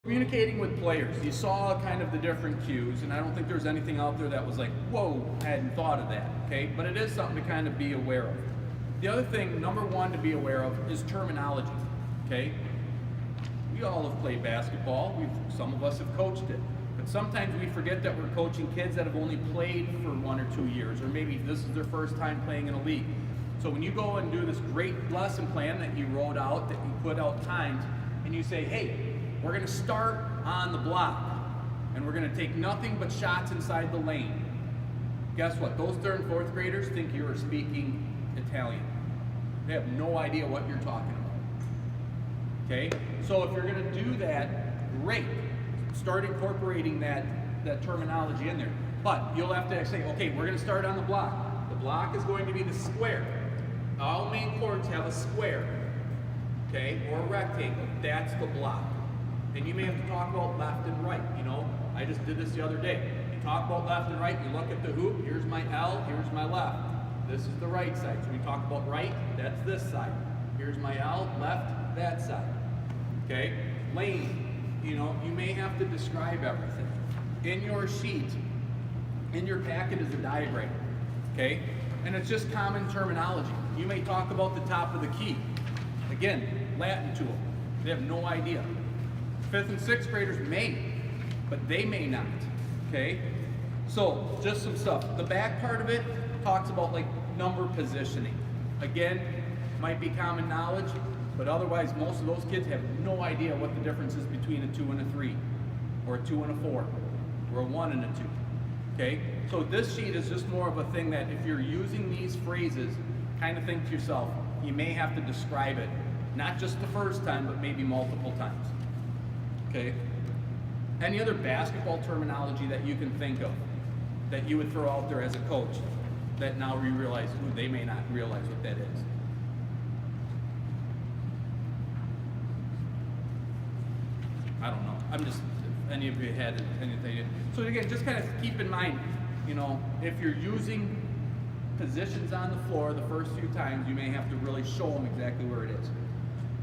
Communicating with players, you saw kind of the different cues, and I don't think there's anything out there that was like, whoa, I hadn't thought of that, okay? But it is something to kind of be aware of. The other thing, number one to be aware of, is terminology, okay? We all have played basketball, some of us have coached it, but sometimes we forget that we're coaching kids that have only played for 1 or 2 years, or maybe this is their first time playing in a league. So when you go and do this great lesson plan that you wrote out, that you put out times, and you say, hey, we're going to start on the block, and we're going to take nothing but shots inside the lane. Guess what? Those 3rd and 4th graders think you are speaking Italian. They have no idea what you're talking about. Okay? So if you're going to do that, great. Start incorporating that terminology in there. But you'll have to say, okay, we're going to start on the block. The block is going to be the square. All main courts have a square, okay, or a rectangle. That's the block. And you may have to talk about left and right. You know, I just did this the other day. You talk about left and right, you look at the hoop, here's my L, here's my left. This is the right side. So we talk about right, that's this side. Here's my L, left, that side. Okay? Lane, you know, you may have to describe everything. In your sheet, in your packet is a diagram. Okay? And it's just common terminology. You may talk about the top of the key. Again, Latin to them. They have no idea. 5th and 6th graders may, but they may not, okay? So, just some stuff. The back part of it talks about like number positioning. Again, might be common knowledge, but otherwise most of those kids have no idea what the difference is between a 2 and a 3, or a 2 and a 4, or a 1 and a 2, okay? So this sheet is just more of a thing that if you're using these phrases, kind of think to yourself, you may have to describe it, not just the first time, but maybe multiple times. Okay. Any other basketball terminology that you can think of that you would throw out there as a coach that now you realize, ooh, they may not realize what that is? I don't know. I'm just, if any of you had anything. So again, just kind of keep in mind, you know, if you're using positions on the floor the first few times, you may have to really show them exactly where it is.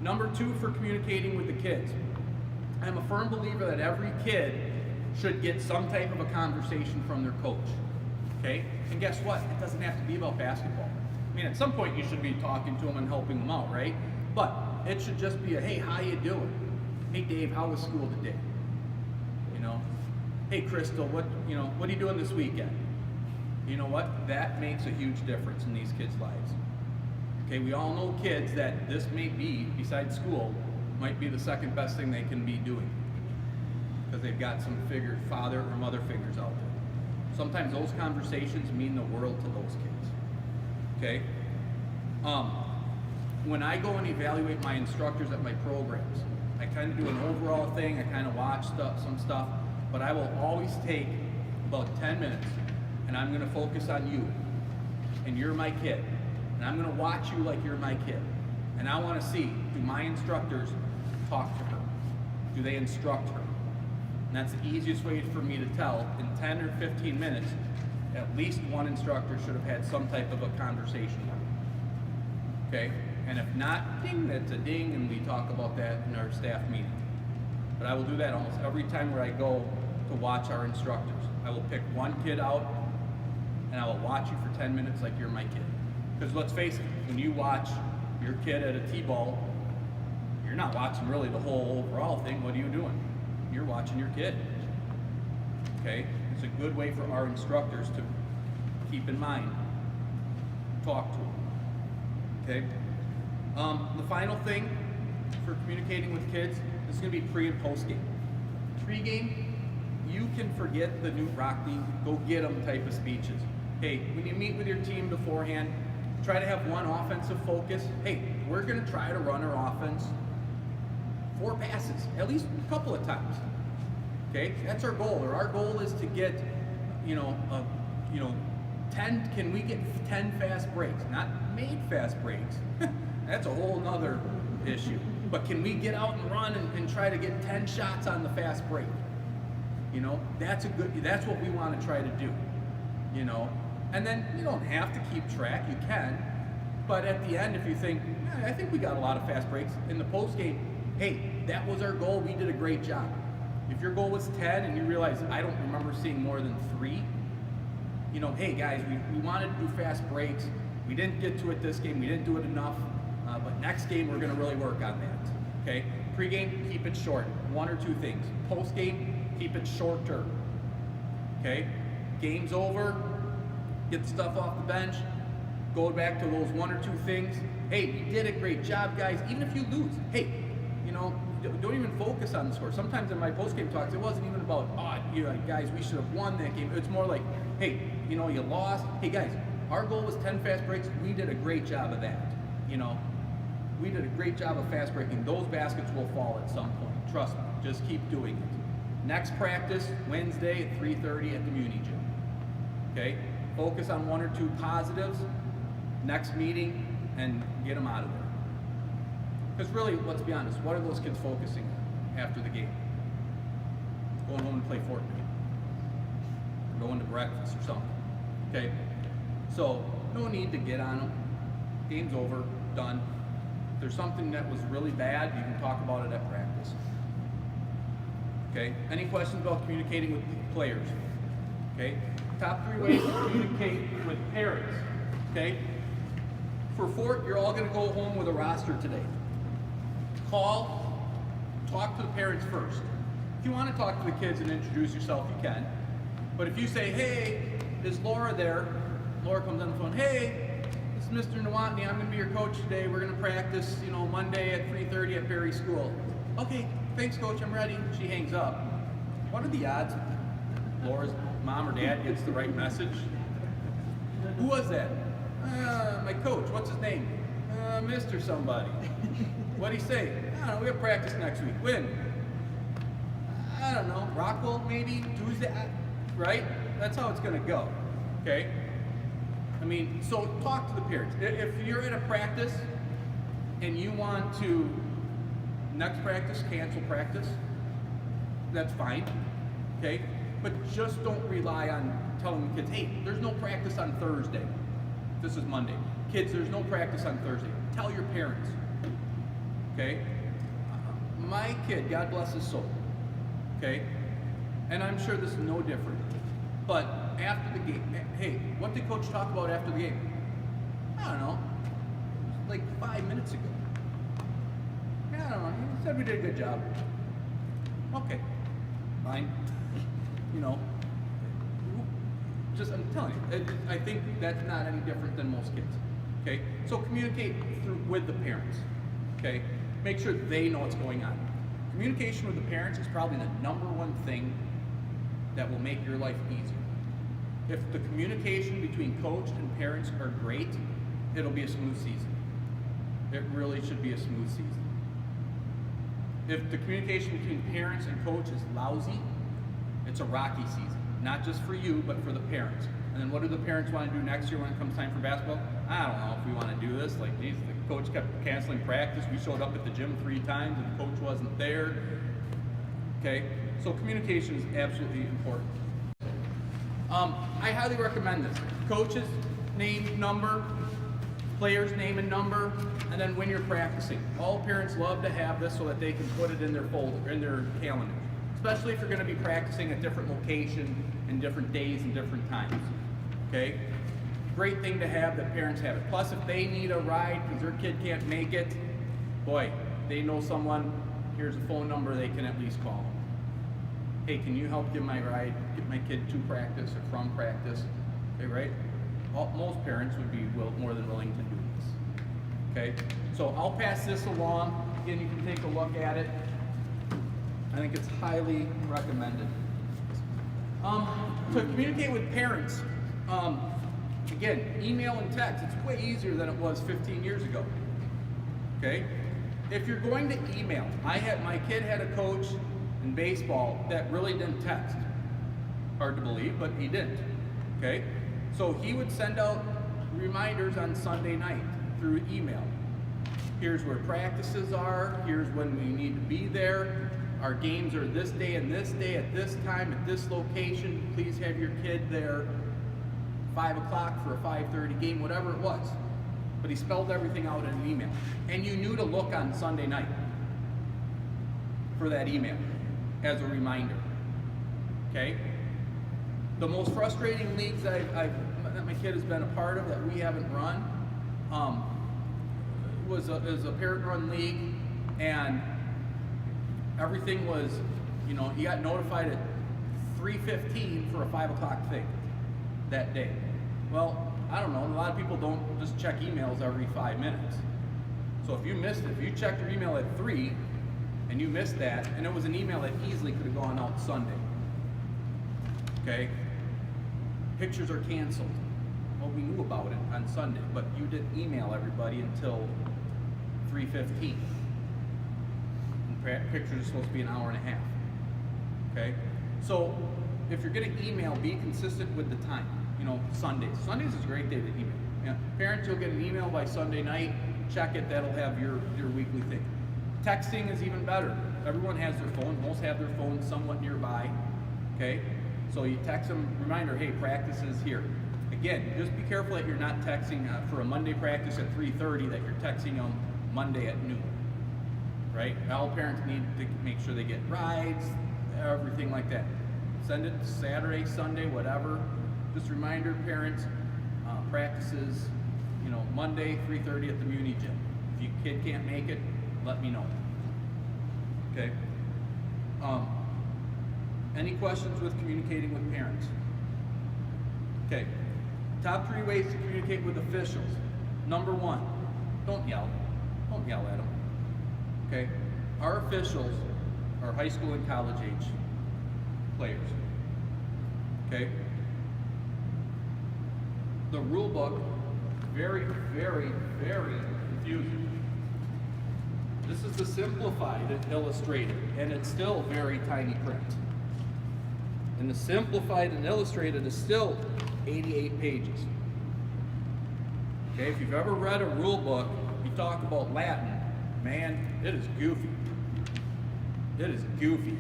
Number 2 for communicating with the kids. I'm a firm believer that every kid should get some type of a conversation from their coach, okay? And guess what? It doesn't have to be about basketball. I mean, at some point you should be talking to them and helping them out, right? But it should just be a, hey, how you doing? Hey, Dave, how was school today? You know? Hey, Crystal, what are you doing this weekend? You know what? That makes a huge difference in these kids' lives. Okay, we all know kids that this may be, besides school, might be the second best thing they can be doing because they've got some father or mother figures out there. Sometimes those conversations mean the world to those kids. Okay? When I go and evaluate my instructors at my programs, I kind of do an overall thing, I kind of watch some stuff, but I will always take about 10 minutes and I'm going to focus on you, and you're my kid, and I'm going to watch you like you're my kid, and I want to see, do my instructors talk to her? Do they instruct her? And that's the easiest way for me to tell. In 10 or 15 minutes, at least one instructor should have had some type of a conversation with her. Okay? And if not, ding, that's a ding, and we talk about that in our staff meeting. But I will do that almost every time where I go to watch our instructors. I will pick one kid out, and I will watch you for 10 minutes like you're my kid. Because let's face it, when you watch your kid at a T-ball, you're not watching really the whole overall thing. What are you doing? You're watching your kid. Okay? It's a good way for our instructors to keep in mind, talk to them. Okay? The final thing for communicating with kids is going to be pre and post game. Pre-game, you can forget the Newt Rockney, go get them type of speeches. Hey, when you meet with your team beforehand, try to have one offensive focus. Hey, we're going to try to run our offense 4 passes, at least a couple of times. Okay, that's our goal. Or our goal is to get, 10. Can we get 10 fast breaks? Not made fast breaks. That's a whole nother issue. But can we get out and run and try to get 10 shots on the fast break? You know, that's what we want to try to do. You know, and then you don't have to keep track. You can, but at the end, if you think, I think we got a lot of fast breaks in the post game, hey, that was our goal. We did a great job. If your goal was 10 and you realize, I don't remember seeing more than 3, you know, hey guys, we wanted to do fast breaks. We didn't get to it this game. We didn't do it enough. But next game, we're going to really work on that. Okay? Pre-game, keep it short. 1 or 2 things. Post-game, keep it shorter. Okay? Game's over. Get the stuff off the bench. Go back to those 1 or 2 things. Hey, you did a great job, guys. Even if you lose, hey, you know, don't even focus on the score. Sometimes in my post-game talks, it wasn't even about, you know, guys, we should have won that game. It's more like, hey, you know, you lost. Hey, guys, our goal was 10 fast breaks. We did a great job of that. You know, we did a great job of fast breaking. Those baskets will fall at some point. Trust me. Just keep doing it. Next practice, Wednesday at 3:30 at the Muni Gym. Okay? Focus on 1 or 2 positives. Next meeting, and get them out of there. Because really, let's be honest, what are those kids focusing on after the game? Going home and play Fortnite. Or going to breakfast or something. Okay? So, no need to get on them. Game's over, done. If there's something that was really bad, you can talk about it at practice. Okay? Any questions about communicating with players? Okay? Top 3 ways to communicate with parents. Okay? For Fort, you're all going to go home with a roster today. Call, talk to the parents first. If you want to talk to the kids and introduce yourself, you can. But if you say, hey, is Laura there? Laura comes on the phone, hey, this is Mr. Nwantny, I'm going to be your coach today. We're going to practice, you know, Monday at 3:30 at Berry School. Okay, thanks, coach, I'm ready. She hangs up. What are the odds Laura's mom or dad gets the right message? Who was that? My coach. What's his name? Mr. Somebody. What'd he say? I don't know. We have practice next week. When? I don't know. Rockwell, maybe? Tuesday? Right? That's how it's going to go. Okay? I mean, so talk to the parents. If you're at a practice and you want to, next practice, cancel practice, that's fine. Okay? But just don't rely on telling the kids, hey, there's no practice on Thursday. This is Monday. Kids, there's no practice on Thursday. Tell your parents. Okay? My kid, God bless his soul. Okay? And I'm sure this is no different. But after the game, hey, what did coach talk about after the game? I don't know. Like 5 minutes ago. Yeah, I don't know. He said we did a good job. Okay. Fine. You know. Just, I'm telling you, I think that's not any different than most kids. Okay? So communicate with the parents. Okay? Make sure they know what's going on. Communication with the parents is probably the #1 thing that will make your life easier. If the communication between coach and parents are great, it'll be a smooth season. It really should be a smooth season. If the communication between parents and coach is lousy, it's a rocky season. Not just for you, but for the parents. And then what do the parents want to do next year when it comes time for basketball? I don't know if we want to do this. Like, geez, the coach kept canceling practice. We showed up at the gym 3 times and the coach wasn't there. Okay? So communication is absolutely important. I highly recommend this. Coach's name, number, player's name and number, and then when you're practicing. All parents love to have this so that they can put it in their folder, in their calendar. Especially if you're going to be practicing at different locations and different days and different times. Okay? Great thing to have that parents have it. Plus, if they need a ride because their kid can't make it, boy, they know someone, here's a phone number they can at least call them. Hey, can you help give my ride, get my kid to practice or from practice? Okay, right? Most parents would be more than willing to do this. Okay? So I'll pass this along. Again, you can take a look at it. I think it's highly recommended. To communicate with parents, again, email and text, it's way easier than it was 15 years ago. Okay? If you're going to email, my kid had a coach in baseball that really didn't text. Hard to believe, but he didn't. Okay? So he would send out reminders on Sunday night through email. Here's where practices are, here's when we need to be there. Our games are this day and this day at this time at this location. Please have your kid there 5 o'clock for a 5:30 game, whatever it was. But he spelled everything out in an email. And you knew to look on Sunday night for that email. as a reminder. Okay? The most frustrating leagues that my kid has been a part of that we haven't run is a parent-run league, and everything was, you got notified at 3:15 for a 5 o'clock thing that day. Well, I don't know, a lot of people don't just check emails every 5 minutes. So if you missed it, if you checked your email at 3 and you missed that, and it was an email that easily could have gone out Sunday. Okay? Pictures are canceled. Well, we knew about it on Sunday, but you didn't email everybody until 3:15. Pictures are supposed to be an hour and a half. Okay? So if you're going to email, be consistent with the time. Sundays. Sundays is a great day to email. Parents, you'll get an email by Sunday night. Check it. That'll have your weekly thing. Texting is even better. Everyone has their phone. Most have their phones somewhat nearby. Okay? So you text them, reminder, hey, practice is here. Again, just be careful that you're not texting for a Monday practice at 3:30, that you're texting them Monday at noon. Right? All parents need to make sure they get rides, everything like that. Send it Saturday, Sunday, whatever. Just reminder, parents, practices, Monday, 3:30 at the Muni Gym. If your kid can't make it, let me know. Okay? Any questions with communicating with parents? Okay. Top 3 ways to communicate with officials. Number 1, don't yell. Don't yell at them. Okay? Our officials are high school and college age players. Okay? The rule book, very, very, very confusing. This is the simplified and illustrated, and it's still very tiny print. And the simplified and illustrated is still 88 pages. Okay, if you've ever read a rule book, you talk about Latin, man, it is goofy. It is goofy.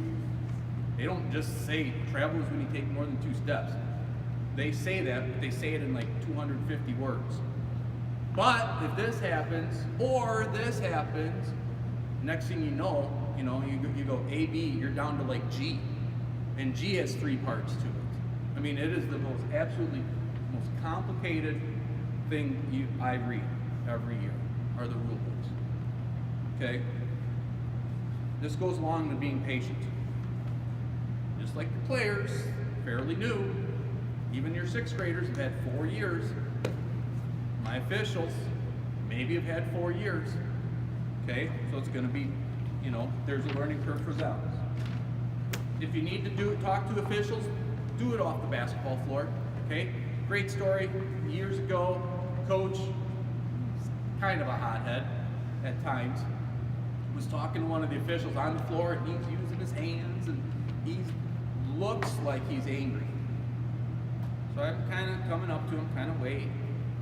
They don't just say travel is when you take more than 2 steps. They say that, but they say it in like 250 words. But if this happens, or this happens, next thing you know, you go A, B, you're down to like G. And G has 3 parts to it. I mean, it is the most complicated thing I read every year, are the rule books. Okay? This goes along with being patient. Just like the players, fairly new, even your 6th graders have had 4 years. My officials maybe have had 4 years. Okay? So it's going to be, there's a learning curve for them. If you need to talk to officials, do it off the basketball floor. Okay? Great story. Years ago, coach, kind of a hothead at times, was talking to one of the officials on the floor, and he's using his hands, and he looks like he's angry. So I'm kind of coming up to him, kind of wait,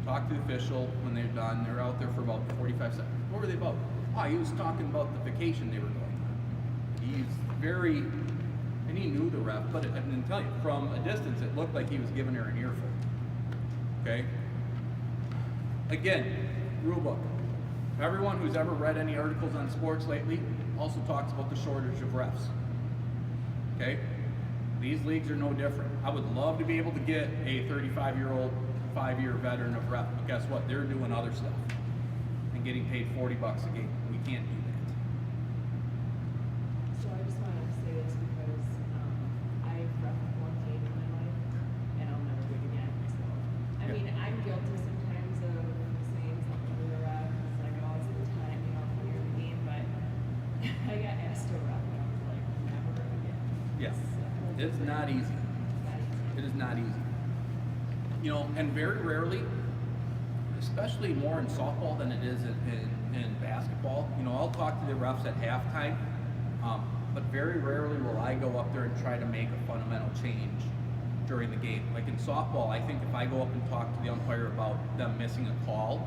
talk to the official. When they're done, they're out there for about 45 seconds. What were they about? Oh, he was talking about the vacation they were going on. He's very, and he knew the ref, but I didn't tell you, from a distance, it looked like he was giving her an earful. Okay? Again, rule book. Everyone who's ever read any articles on sports lately also talks about the shortage of refs. Okay? These leagues are no different. I would love to be able to get a 35-year-old, 5-year veteran of ref, but guess what? They're doing other stuff and getting paid $40 a game. We can't do that. So I just want to say this because I've reffed 1 game in my life, and I'll never do it again. So, I mean, I'm guilty sometimes of saying something to the ref. It's like, oh, it's the time, for your game, but I got asked to ref, and I was like, never again. Yeah. So, It's not easy. It is not easy. And very rarely, especially more in softball than it is in basketball, I'll talk to the refs at halftime, but very rarely will I go up there and try to make a fundamental change during the game. Like in softball, I think if I go up and talk to the umpire about them missing a call,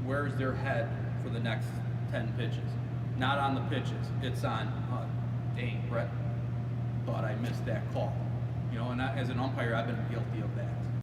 where's their head for the next 10 pitches? Not on the pitches. It's on, dang, Brett thought I missed that call. And as an umpire, I've been guilty of that.